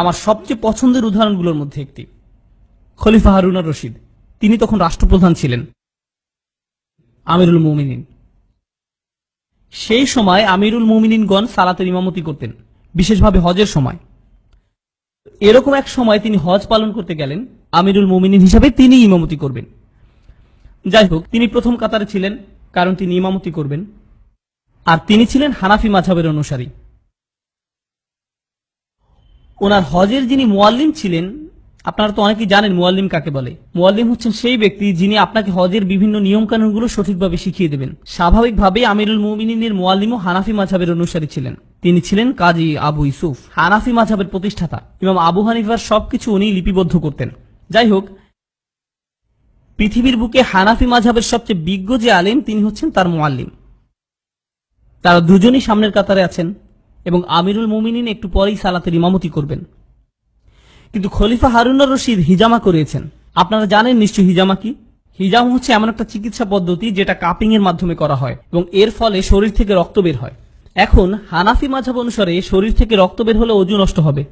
আমার সবচেয়ে পছন্দের উদাহরণগুলোর মধ্যে একটি। খলিফা হারুন আর রশিদ, তিনি তখন রাষ্ট্রপ্রধান ছিলেন, আমিরুল মুমিনিন। সেই সময় আমিরুল মুমিনিনগণ সালাতের ইমামতি করতেন, বিশেষভাবে হজের সময়। এরকম এক সময় তিনি হজ পালন করতে গেলেন, আমিরুল মুমিনিন হিসাবে তিনি ইমামতি করবেন। যাই হোক, তিনি প্রথম কাতারে ছিলেন, কারণ তিনি ইমামতি করবেন, আর তিনি ছিলেন হানাফি মাযহাবের অনুসারী। ওনার হজের যিনি মুয়াল্লিম ছিলেন, আপনারা তো অনেকেই জানেন মুয়াল্লিম কাকে বলে। মুয়াল্লিম হচ্ছেন সেই ব্যক্তি যিনি আপনাকে হজের বিভিন্ন নিয়ম কানুনগুলো সঠিকভাবে শিখিয়ে দেবেন। স্বাভাবিকভাবেই আমিরুল মুমিনিনের মুয়াল্লিমও হানাফি মাযহাবের অনুসারী ছিলেন। তিনি ছিলেন কাজী আবু ইউসুফ, হানাফি মাযহাবের প্রতিষ্ঠাতা। ইমাম আবু হানিফার সবকিছু উনি লিপিবদ্ধ করতেন। যাই হোক, পৃথিবীর বুকে হানাফি মাযহাবের সবচেয়ে বিজ্ঞ যে আলেম, তিনি হচ্ছেন তার মুয়াল্লিম। তারা দুজনই সামনের কাতারে আছেন এবং আমিরুল মুমিনিন একটু পরেই সালাতের ইমামতি করবেন। কিন্তু খলিফা হারুন আর রশিদ হিজামা করিয়েছেন। আপনারা জানেন নিশ্চয়ই হিজামা কি। হিজামা হচ্ছে এমন একটা চিকিৎসা পদ্ধতি যেটা কাপিং এর মাধ্যমে করা হয় এবং এর ফলে শরীর থেকে রক্ত বের হয়। এখন হানাফি মাযহাব অনুসারে শরীর থেকে রক্ত বের হলে ওযু নষ্ট হবে।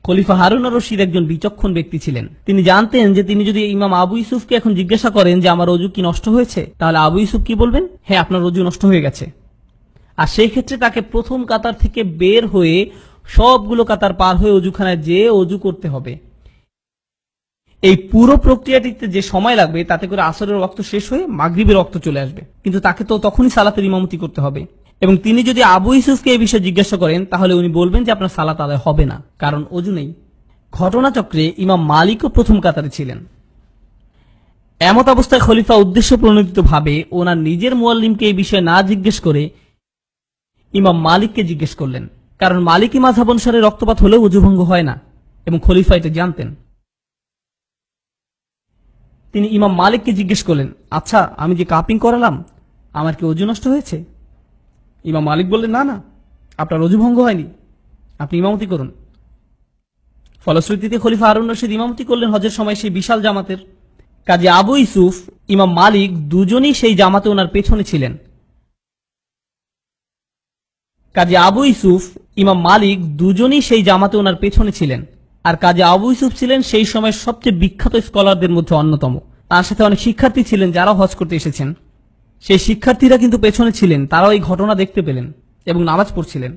খলিফা হারুন আর রশিদ একজন বিচক্ষণ ব্যক্তি ছিলেন। তিনি জানতেন যে তিনি যদি ইমাম আবু ইউসুফকে এখন জিজ্ঞাসা করেন যে আমার ওযু কি নষ্ট হয়েছে, তাহলে আবু ইউসুফ কি বলবেন? হ্যাঁ, আপনার ওযু নষ্ট হয়ে গেছে। আর সেই ক্ষেত্রে তাকে প্রথম কাতার থেকে বের হয়ে সবগুলো কাতার পার হয়ে ওযুখানায় যেয়ে ওযু করতে হবে। এই পুরো প্রক্রিয়াটিতে যে সময় লাগবে, তাতে করে আসরের ওয়াক্ত শেষ হয়ে মাগরিবের ওয়াক্ত চলে আসবে। কিন্তু তাকে তো তখনই সালাতের ইমামতি করতে হবে। এবং তিনি যদি আবু ইউসুফকে এই বিষয়ে জিজ্ঞাসা করেন, তাহলে উনি বলবেন যে আপনার সালাত আদায় হবে না, কারণ ওযু নেই। ঘটনাচক্রে ইমাম মালিকও প্রথম কাতারে ছিলেন। এমত অবস্থায় খলিফা উদ্দেশ্য প্রণোদিত ভাবে ওনার নিজের মুয়াল্লিমকে এই বিষয়ে না জিজ্ঞেস করে ইমাম মালিককে জিজ্ঞেস করলেন, কারণ মালিকি মাযহাব অনুসারে রক্তপাত হলেও ওযু ভঙ্গ হয় না এবং খলিফা এটা জানতেন। তিনি ইমাম মালিককে জিজ্ঞেস করলেন, আচ্ছা, আমি যে কাপিং করালাম, আমার কি ওযু নষ্ট হয়েছে? ইমাম মালিক বললেন, না না, আপনার ওযু ভঙ্গ হয়নি, আপনি ইমামতি করুন। ফলশ্রুতিতে খলিফা হারুন রশিদ ইমামতি করলেন হজের সময় সেই বিশাল জামাতের। কাজী আবু ইউসুফ, ইমাম মালিক দুজনই সেই জামাতে ওনার পেছনে ছিলেন। কাজী আবু ইউসুফ, ইমাম মালিক দুজনই সেই জামাতে ওনার পেছনে ছিলেন। আর কাজী আবু ইউসুফ ছিলেন সেই সময়ের সবচেয়ে বিখ্যাত স্কলারদের মধ্যে অন্যতম। তার সাথে অনেক শিক্ষার্থী ছিলেন যারা হজ করতে এসেছেন। সেই শিক্ষার্থীরা কিন্তু পেছনে ছিলেন, তারাও এই ঘটনা দেখতে পেলেন এবং নামাজ পড়ছিলেন।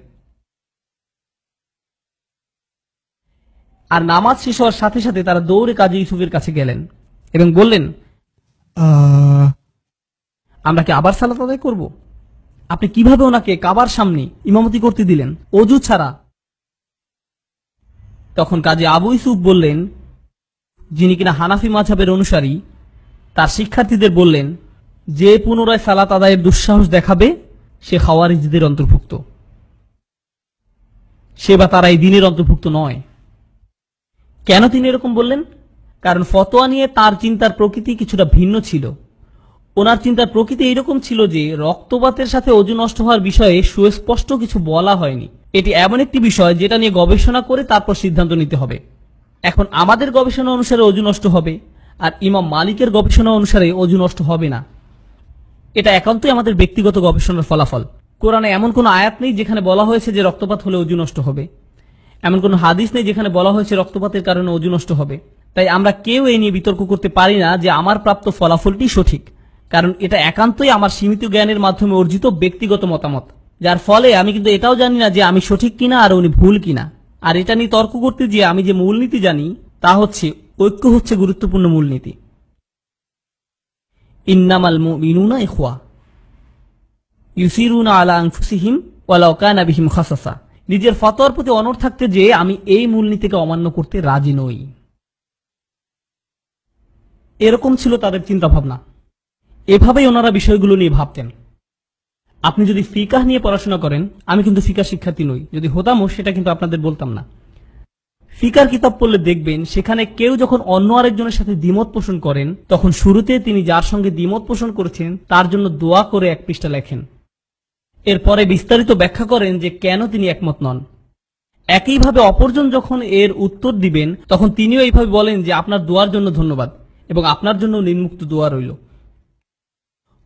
আর নামাজ শেষ হওয়ার সাথে সাথে তারা দৌড়ে কাজী ইউসুফের কাছে গেলেন এবং বললেন, আমরা কি আবার সালাত আদায় করব? আপনি কিভাবে ওনাকে কাবার সামনে ইমামতি করতে দিলেন ওযু ছাড়া? তখন কাজী আবু ইউসুফ বললেন, যিনি কিনা হানাফি মাযহাবের অনুসারী, তার শিক্ষার্থীদের বললেন, যে পুনরায় সালাত আদায়ের দুঃসাহস দেখাবে সে খাওয়ারিজদের অন্তর্ভুক্ত, সে বা তারা এই দিনের অন্তর্ভুক্ত নয়। কেন তিনি এরকম বললেন? কারণ ফতোয়া নিয়ে তার চিন্তার প্রকৃতি কিছুটা ভিন্ন ছিল। ওনার চিন্তার প্রকৃতি এইরকম ছিল যে রক্তপাতের সাথে ওযু নষ্ট হওয়ার বিষয়ে সুস্পষ্ট কিছু বলা হয়নি। এটি এমন একটি বিষয় যেটা নিয়ে গবেষণা করে তারপর সিদ্ধান্ত নিতে হবে। এখন আমাদের গবেষণা অনুসারে ওযু নষ্ট হবে, আর ইমাম মালিকের গবেষণা অনুসারে ওযু নষ্ট হবে না। এটা একান্তই আমাদের ব্যক্তিগত গবেষণার ফলাফল। কোরআনে এমন কোন আয়াত নেই যেখানে বলা হয়েছে যে রক্তপাত হলে ওযু নষ্ট হবে। এমন কোন হাদিস নেই যেখানে বলা হয়েছে রক্তপাতের কারণে ওযু নষ্ট হবে। তাই আমরা কেউ এই নিয়ে বিতর্ক করতে পারি না যে আমার প্রাপ্ত ফলাফলটি সঠিক, কারণ এটা একান্তই আমার সীমিত জ্ঞানের মাধ্যমে অর্জিত ব্যক্তিগত মতামত, যার ফলে আমি কিন্তু এটাও জানি না যে আমি সঠিক কিনা আর উনি ভুল কিনা। আর এটা নিয়ে তর্ক করতে গিয়ে আমি যে মূলনীতি জানি তা হচ্ছে ঐক্য হচ্ছে গুরুত্বপূর্ণ মূলনীতি। ইন্নামাল মুমিনুনা ইখওয়া ইউসিরুনা আলা আনফুসিহিম ওয়ালাউ কানা বিহিম খাসাসা। নিজের ফতোয়ার প্রতি অনড় থাকতে যে আমি এই মূলনীতিকে অমান্য করতে রাজি নই। এরকম ছিল তাদের চিন্তা ভাবনা। এভাবেই ওনারা বিষয়গুলো নিয়ে ভাবতেন। আপনি যদি ফিকাহ নিয়ে পড়াশোনা করেন, আমি কিন্তু ফিকাহ শিক্ষার্থী নই, যদি হতামও সেটা কিন্তু আপনাদের বলতাম না। ফিকার কিতাব পড়লে দেখবেন সেখানে কেউ যখন অন্য আরেকজনের সাথে দ্বিমত পোষণ করেন, তখন শুরুতে তিনি যার সঙ্গে দ্বিমত পোষণ করেছেন তার জন্য দোয়া করে এক পৃষ্ঠা লেখেন। এরপরে বিস্তারিত ব্যাখ্যা করেন যে কেন তিনি একমত নন। একইভাবে অপরজন যখন এর উত্তর দিবেন, তখন তিনিও এইভাবে বলেন যে আপনার দোয়ার জন্য ধন্যবাদ এবং আপনার জন্য নিম্মুক্ত দোয়া রইল।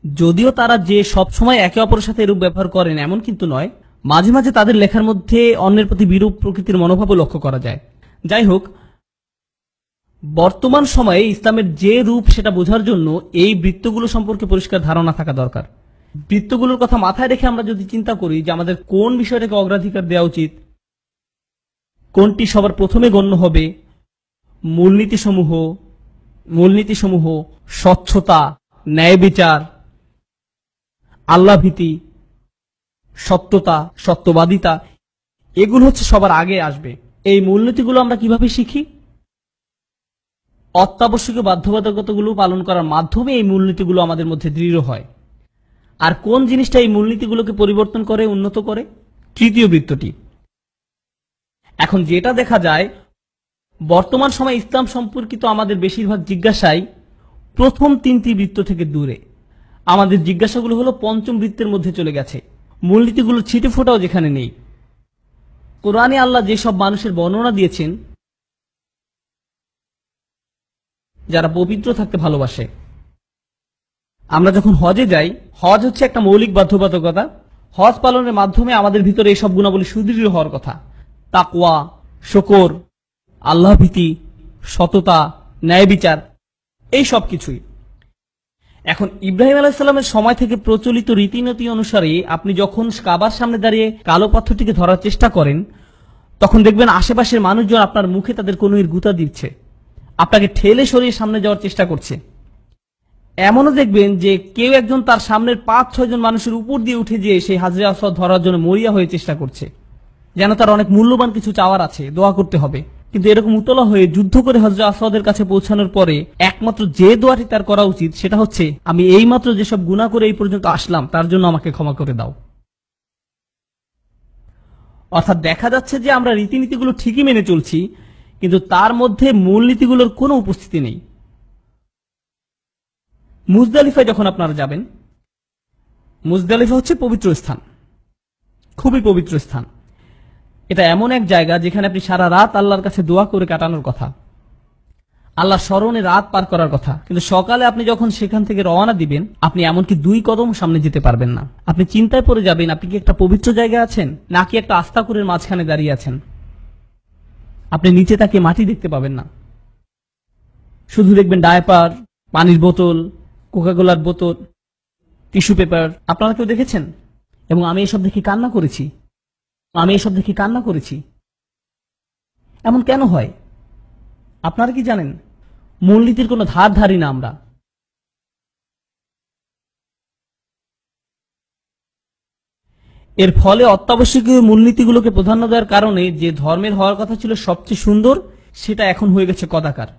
যদিও তারা যে সবসময় একে অপরের সাথে এরূপ ব্যবহার করেন এমন কিন্তু নয়, মাঝে মাঝে তাদের লেখার মধ্যে অন্যের প্রতি বিরূপ প্রকৃতির মনোভাবও লক্ষ্য করা যায়। যাই হোক, বর্তমান সময়ে ইসলামের যে রূপ সেটা বোঝার জন্য এই বৃত্তগুলো সম্পর্কে পরিষ্কার ধারণা থাকা দরকার। বৃত্তগুলোর কথা মাথায় রেখে আমরা যদি চিন্তা করি যে আমাদের কোন বিষয়টাকে অগ্রাধিকার দেওয়া উচিত, কোনটি সবার প্রথমে গণ্য হবে, মূলনীতিসমূহ স্বচ্ছতা, ন্যায় বিচার, আল্লাহ ভীতি, সত্যতা, সত্যবাদিতা, এগুলো হচ্ছে সবার আগে আসবে। এই মূলনীতিগুলো আমরা কিভাবে শিখি? অত্যাবশ্যকীয় বাধ্যবাধকতাগুলো পালন করার মাধ্যমে এই মূলনীতিগুলো আমাদের মধ্যে দৃঢ় হয়। আর কোন জিনিসটা এই মূলনীতিগুলোকে পরিবর্তন করে, উন্নত করে? তৃতীয় বৃত্তটি। এখন যেটা দেখা যায়, বর্তমান সময়ে ইসলাম সম্পর্কিত আমাদের বেশিরভাগ জিজ্ঞাসাই প্রথম তিনটি বৃত্ত থেকে দূরে। আমাদের জিজ্ঞাসাগুলো হলো পঞ্চম বৃত্তের মধ্যে চলে গেছে। মূলনীতিগুলো ছিটে ফোটাও যেখানে নেই। কোরআনে আল্লাহ যেসব মানুষের বর্ণনা দিয়েছেন যারা পবিত্র থাকতে ভালোবাসে, আমরা যখন হজে যাই, হজ হচ্ছে একটা মৌলিক বাধ্যবাধকতা। হজ পালনের মাধ্যমে আমাদের ভিতরে এই সব গুণাবলী সুদৃঢ় হওয়ার কথা। তাকওয়া, শুকর, আল্লাহ ভীতি, সততা, ন্যায় বিচার, এই সব কিছুই। এখন ইব্রাহিম আলাইহিসসালামের সময় থেকে প্রচলিত রীতিনীতি অনুসারে আপনি যখন কাবার সামনে দাঁড়িয়ে কালো পাথরটিকে ধরার চেষ্টা করেন, তখন দেখবেন আশেপাশের মানুষজন আপনার মুখে তাদের কনুইয়ের গুঁতা দিচ্ছে, আপনাকে ঠেলে সরিয়ে সামনে যাওয়ার চেষ্টা করছে। এমনও দেখবেন যে কেউ একজন তার সামনের 5-6 জন মানুষের উপর দিয়ে উঠে যেয়ে সেই হাজরে আসওয়াদ ধরার জন্য মরিয়া হয়ে চেষ্টা করছে, যেন তার অনেক মূল্যবান কিছু চাওয়ার আছে, দোয়া করতে হবে। কিন্তু এরকম উতলা হয়ে যুদ্ধ করে হজরে আসওয়াদের কাছে পৌঁছানোর পরে একমাত্র যে দোয়াটি তার করা উচিত সেটা হচ্ছে, আমি এইমাত্র যেসব গুনাহ করে এই পর্যন্ত আসলাম তার জন্য আমাকে ক্ষমা করে দাও। অর্থাৎ দেখা যাচ্ছে যে আমরা রীতিনীতিগুলো ঠিকই মেনে চলছি, কিন্তু তার মধ্যে মূলনীতিগুলোর কোনো উপস্থিতি নেই। মুজদালিফায় যখন আপনারা যাবেন, মুজদালিফা হচ্ছে পবিত্র স্থান, খুবই পবিত্র স্থান। এটা এমন এক জায়গা যেখানে আপনি সারা রাত আল্লাহর কাছে দোয়া করে কাটানোর কথা, আল্লাহর স্মরণে রাত পার করার কথা। কিন্তু সকালে আপনি যখন সেখান থেকে রওনা দিবেন, আপনি এমনকি 2 কদম সামনে যেতে পারবেন না। আপনি চিন্তায় পড়ে যাবেন, আপনি কি একটা পবিত্র জায়গায় আছেন নাকি একটা আস্তাকুরের মাঝখানে দাঁড়িয়ে আছেন। আপনি নিচে তাকিয়ে মাটি দেখতে পাবেন না, শুধু দেখবেন ডায়পার, পানির বোতল, কোকাকোলার বোতল, টিস্যু পেপার। আপনারা কেউ দেখেছেন? এবং আমি এসব দেখে কান্না করেছি। এমন কেন হয় আপনারা কি জানেন? মূলনীতির কোনো ধার ধারি না আমরা। এর ফলে অত্যাবশ্যকীয় মূলনীতিগুলোকে প্রাধান্য দেওয়ার কারণে যে ধর্মের হওয়ার কথা ছিল সবচেয়ে সুন্দর, সেটা এখন হয়ে গেছে কদাকার।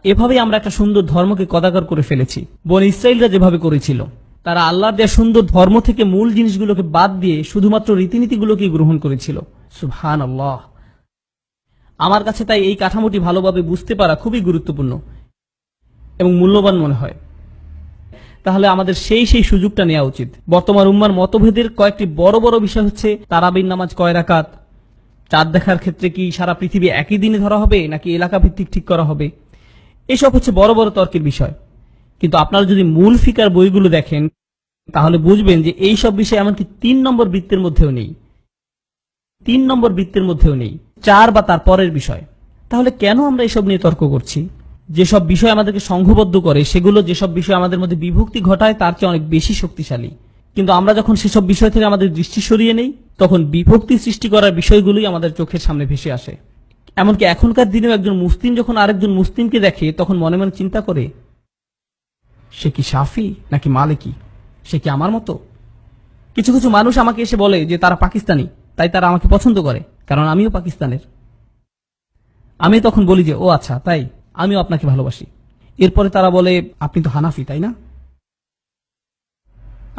এভাবেই আমরা একটা সুন্দর ধর্মকে কদাকার করে ফেলেছি। বনী ইসরাইলরা যেভাবে করেছিল, তারা আল্লাহর দেয়া সুন্দর ধর্ম থেকে মূল জিনিসগুলোকে বাদ দিয়ে শুধুমাত্র রীতিনীতিগুলোকেই গ্রহণ করেছিল। সুবহানাল্লাহ। আমার কাছে তাই এই কাঠামোটি ভালোভাবে বুঝতে পারা খুবই গুরুত্বপূর্ণ এবং মূল্যবান মনে হয়। তাহলে আমাদের সেই সুযোগটা নেওয়া উচিত। বর্তমান উম্মার মতভেদের কয়েকটি বড় বড় বিষয় হচ্ছে, তারাবির নামাজ কয় রাকাত, চাঁদ দেখার ক্ষেত্রে কি সারা পৃথিবী একই দিনে ধরা হবে নাকি এলাকা ভিত্তিক ঠিক করা হবে, এসব হচ্ছে বড় বড় তর্কের বিষয়। কিন্তু আপনারা যদি মূল ফিকার বইগুলো দেখেন, তাহলে বুঝবেন যে এই সব বিষয় এমনকি 3 নম্বর বৃত্তের মধ্যেও নেই, 4 বা তার পরের বিষয়। তাহলে কেন আমরা এসব নিয়ে তর্ক করছি? যেসব বিষয় আমাদেরকে সংঘবদ্ধ করে, সেগুলো যেসব বিষয় আমাদের মধ্যে বিভক্তি ঘটায় তার চেয়ে অনেক বেশি শক্তিশালী। কিন্তু আমরা যখন সেসব বিষয় থেকে আমাদের দৃষ্টি সরিয়ে নেই, তখন বিভক্তি সৃষ্টি করার বিষয়গুলোই আমাদের চোখের সামনে ভেসে আসে। এমনকি এখনকার দিনেও একজন মুসলিম যখন আরেকজন মুসলিমকে দেখে, তখন মনে মনে চিন্তা করে, সে কি শাফি নাকি মালিকি, সে কি আমার মতো? কিছু কিছু মানুষ আমাকে এসে বলে যে তারা পাকিস্তানি, তাই তারা আমাকে পছন্দ করে, কারণ আমিও পাকিস্তানের। আমি তখন বলি যে ও আচ্ছা, তাই আমিও আপনাকে ভালোবাসি। এরপরে তারা বলে, আপনি তো হানাফি, তাই না?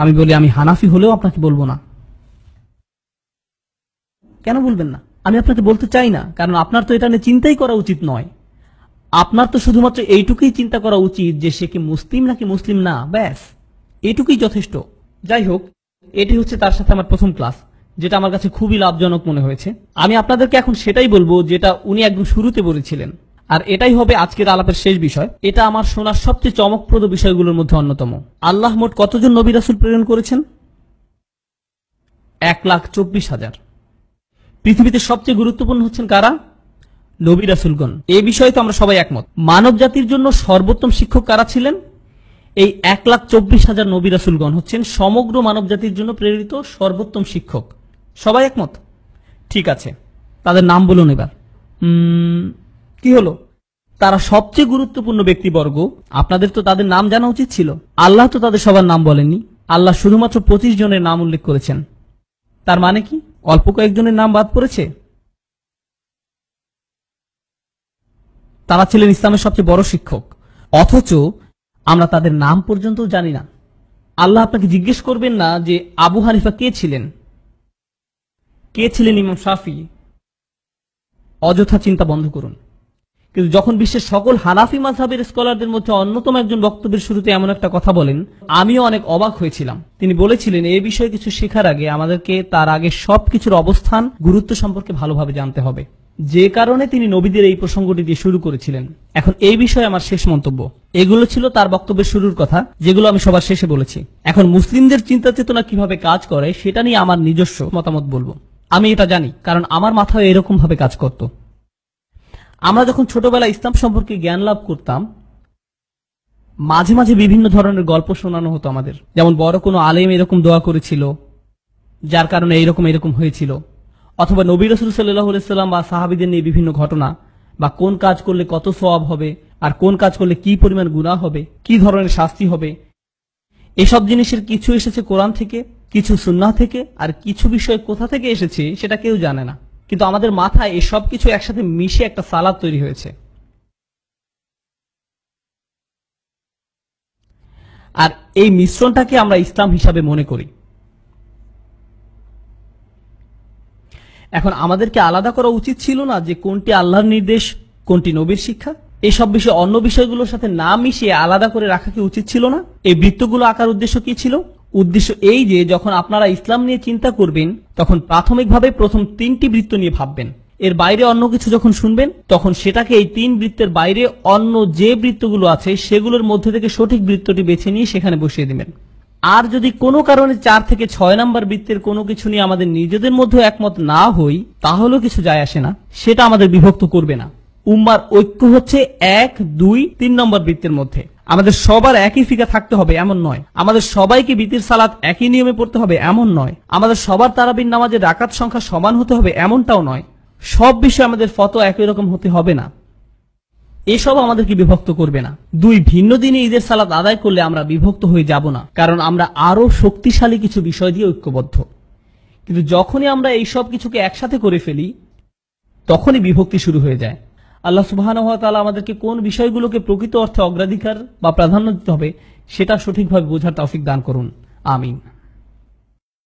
আমি বলি, আমি হানাফি হলেও আপনাকে বলবো না। কেন বলবেন না? আমি আপনাকে বলতে চাই না, কারণ আপনার তো এটা নিয়ে চিন্তাই করা উচিত নয়। আপনার তো শুধুমাত্র এইটুকুই চিন্তা করা উচিত যে সে কি মুসলিম নাকি মুসলিম না, ব্যাস এইটুকুই যথেষ্ট। যাই হোক, এটি হচ্ছে তার সাথে আমার প্রথম ক্লাস, যেটা আমার কাছে খুবই লাভজনক মনে হয়েছে। আমি আপনাদেরকে এখন সেটাই বলবো যেটা উনি একদম শুরুতে বলেছিলেন, আর এটাই হবে আজকের আলাপের শেষ বিষয়। এটা আমার শোনার সবচেয়ে চমকপ্রদ বিষয়গুলোর মধ্যে অন্যতম। আল্লাহ মোট কতজন নবী রাসূল প্রেরণ করেছেন? 1,24,000। পৃথিবীতে সবচেয়ে গুরুত্বপূর্ণ হচ্ছেন কারা? নবী রাসূলগণ। এই বিষয়ে তো আমরা সবাই একমত। মানব জাতির জন্য সর্বোত্তম শিক্ষক কারা ছিলেন? এই 1,24,000 নবী রাসূলগণ হচ্ছেন সমগ্র মানব জাতির জন্য প্রেরিত সর্বোত্তম শিক্ষক। সবাই একমত? ঠিক আছে, তাদের নাম বলুন এবার। কি হলো? তারা সবচেয়ে গুরুত্বপূর্ণ ব্যক্তিবর্গ, আপনাদের তো তাদের নাম জানা উচিত ছিল। আল্লাহ তো তাদের সবার নাম বলেননি, আল্লাহ শুধুমাত্র 25 জনের নাম উল্লেখ করেছেন। তার মানে কি অল্প কয়েকজনের নাম বাদ পড়েছে? তারা ছিলেন ইসলামের সবচেয়ে বড় শিক্ষক, অথচ আমরা তাদের নাম পর্যন্ত জানি না। আল্লাহ আপনাকে জিজ্ঞেস করবেন না যে আবু হানিফা কে ছিলেন, কে ছিলেন ইমাম শাফি। অযথা চিন্তা বন্ধ করুন। কিন্তু যখন বিশ্বের সকল হানাফি মাযহাবের স্কলারদের মধ্যে অন্যতম একজন বক্তব্যের শুরুতে এমন একটা কথা বলেন, আমিও অনেক অবাক হয়েছিলাম। তিনি বলেছিলেন, এই বিষয়ে কিছু শেখার আগে আমাদেরকে তার আগে সবকিছুর অবস্থান, গুরুত্ব সম্পর্কে ভালোভাবে জানতে হবে। যে কারণে তিনি নবীদের এই প্রসঙ্গটি দিয়ে শুরু করেছিলেন। এখন এই বিষয়ে আমার শেষ মন্তব্য। এগুলো ছিল তার বক্তব্যের শুরুর কথা, যেগুলো আমি সবার শেষে বলেছি। এখন মুসলিমদের চিন্তা চেতনা কিভাবে কাজ করে সেটা নিয়ে আমার নিজস্ব মতামত বলবো। আমি এটা জানি, কারণ আমার মাথায় এরকম ভাবে কাজ করত। আমরা যখন ছোটবেলায় ইসলাম সম্পর্কে জ্ঞান লাভ করতাম, মাঝে মাঝে বিভিন্ন ধরনের গল্প শোনানো হতো আমাদের। যেমন বড় কোনো আলেম এরকম দোয়া করেছিল, যার কারণে এরকম হয়েছিল, অথবা নবী রাসূল সাল্লাল্লাহু আলাইহি সাল্লাম বা সাহাবীদের নিয়ে বিভিন্ন ঘটনা, বা কোন কাজ করলে কত সওয়াব হবে, আর কোন কাজ করলে কি পরিমাণ গুনাহ হবে, কি ধরনের শাস্তি হবে। এসব জিনিসের কিছু এসেছে কোরআন থেকে, কিছু সুন্নাহ থেকে, আর কিছু বিষয় কোথা থেকে এসেছে সেটা কেউ জানে না। কিন্তু আমাদের মাথায় এসব কিছু একসাথে মিশে একটা সালাদ তৈরি হয়েছে। আর এই মিশ্রণটাকে আমরা ইসলাম হিসাবে মনে করি। এখন আমাদেরকে আলাদা করা উচিত ছিল না যে কোনটি আল্লাহর নির্দেশ, কোনটি নবীর শিক্ষা? এইসব বিষয় অন্য বিষয়গুলোর সাথে না মিশিয়ে আলাদা করে রাখা কি উচিত ছিল না? এই বৃত্তগুলো আঁকার উদ্দেশ্য কি ছিল? উদ্দেশ্য এই যে যখন আপনারা ইসলাম নিয়ে চিন্তা করবেন, তখন প্রাথমিকভাবে প্রথম 3টি বৃত্ত নিয়ে ভাববেন। এর বাইরে অন্য কিছু যখন শুনবেন, তখন সেটাকে এই 3 বৃত্তের বাইরে অন্য যে বৃত্তগুলো আছে সেগুলোর মধ্যে থেকে সঠিক বৃত্তটি বেছে নিয়ে সেখানে বসিয়ে দিবেন। আর যদি কোনো কারণে 4 থেকে 6 নম্বর বৃত্তের কোনো কিছু নিয়ে আমাদের নিজেদের মধ্যে একমত না হই, তাহলেও কিছু যায় আসে না, সেটা আমাদের বিভক্ত করবে না। উম্মার ঐক্য হচ্ছে 1, 2, 3 নম্বর বৃত্তের মধ্যে। আমাদের সবার একই ফিকা থাকতে হবে এমন নয়, আমাদের সবাইকে বিতির সালাত একই নিয়মে পড়তে হবে এমন নয়, আমাদের সবার তারাবির নামাজের রাকাত সংখ্যা সমান হতে হবে এমনটাও নয়, সব বিষয়ে আমাদের ফতোয়া একই রকম হতে হবে না। এসব আমাদেরকে বিভক্ত করবে না। 2 ভিন্ন দিনে ঈদের সালাত আদায় করলে আমরা বিভক্ত হয়ে যাব না, কারণ আমরা আরো শক্তিশালী কিছু বিষয় দিয়ে ঐক্যবদ্ধ। কিন্তু যখনই আমরা এই সব কিছুকে একসাথে করে ফেলি, তখনই বিভক্তি শুরু হয়ে যায়। আল্লাহ সুবহানাহু ওয়া তাআলা আমাদেরকে কোন বিষয়গুলোকে প্রকৃত অর্থে অগ্রাধিকার বা প্রাধান্য দিতে হবে সেটা সঠিকভাবে বোঝার তৌফিক দান করুন। আমিন।